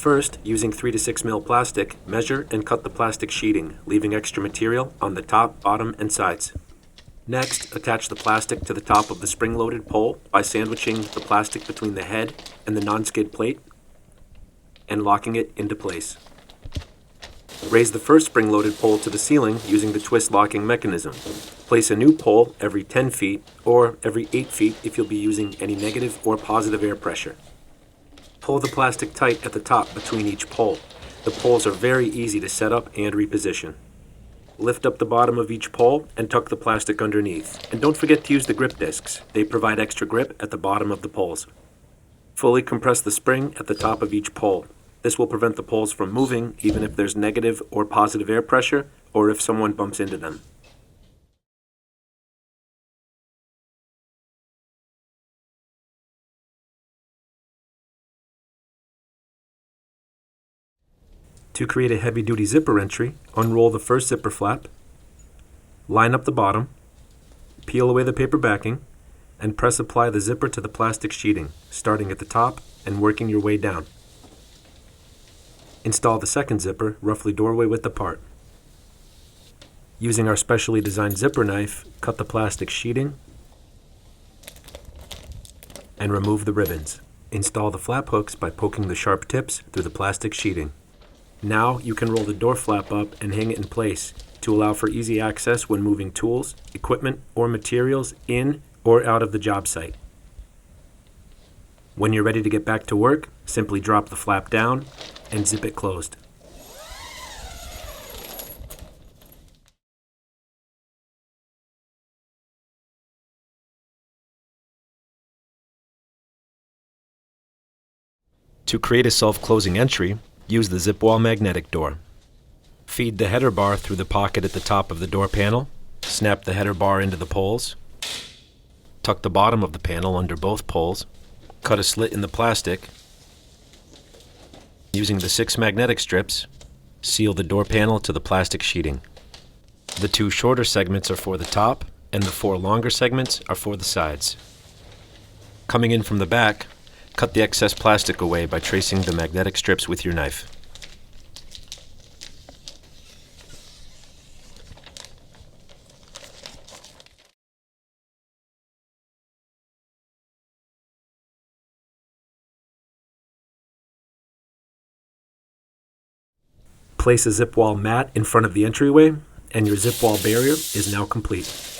First, using 3 to 6 mil plastic, measure and cut the plastic sheeting, leaving extra material on the top, bottom, and sides. Next, attach the plastic to the top of the spring-loaded pole by sandwiching the plastic between the head and the non-skid plate and locking it into place. Raise the first spring-loaded pole to the ceiling using the twist locking mechanism. Place a new pole every 10 feet or every 8 feet if you'll be using any negative or positive air pressure. Pull the plastic tight at the top between each pole. The poles are very easy to set up and reposition. Lift up the bottom of each pole and tuck the plastic underneath. And don't forget to use the grip discs. They provide extra grip at the bottom of the poles. Fully compress the spring at the top of each pole. This will prevent the poles from moving even if there's negative or positive air pressure or if someone bumps into them. To create a heavy-duty zipper entry, unroll the first zipper flap, line up the bottom, peel away the paper backing, and press apply the zipper to the plastic sheeting, starting at the top and working your way down. Install the second zipper roughly doorway width apart. Using our specially designed zipper knife, cut the plastic sheeting and remove the ribbons. Install the flap hooks by poking the sharp tips through the plastic sheeting. Now you can roll the door flap up and hang it in place to allow for easy access when moving tools, equipment, or materials in or out of the job site. When you're ready to get back to work, simply drop the flap down and zip it closed. To create a self-closing entry, use the ZipWall magnetic door. Feed the header bar through the pocket at the top of the door panel, snap the header bar into the poles, tuck the bottom of the panel under both poles, cut a slit in the plastic. Using the 6 magnetic strips, seal the door panel to the plastic sheeting. The 2 shorter segments are for the top, and the 4 longer segments are for the sides. Coming in from the back, cut the excess plastic away by tracing the magnetic strips with your knife. Place a ZipWall mat in front of the entryway, and your ZipWall barrier is now complete.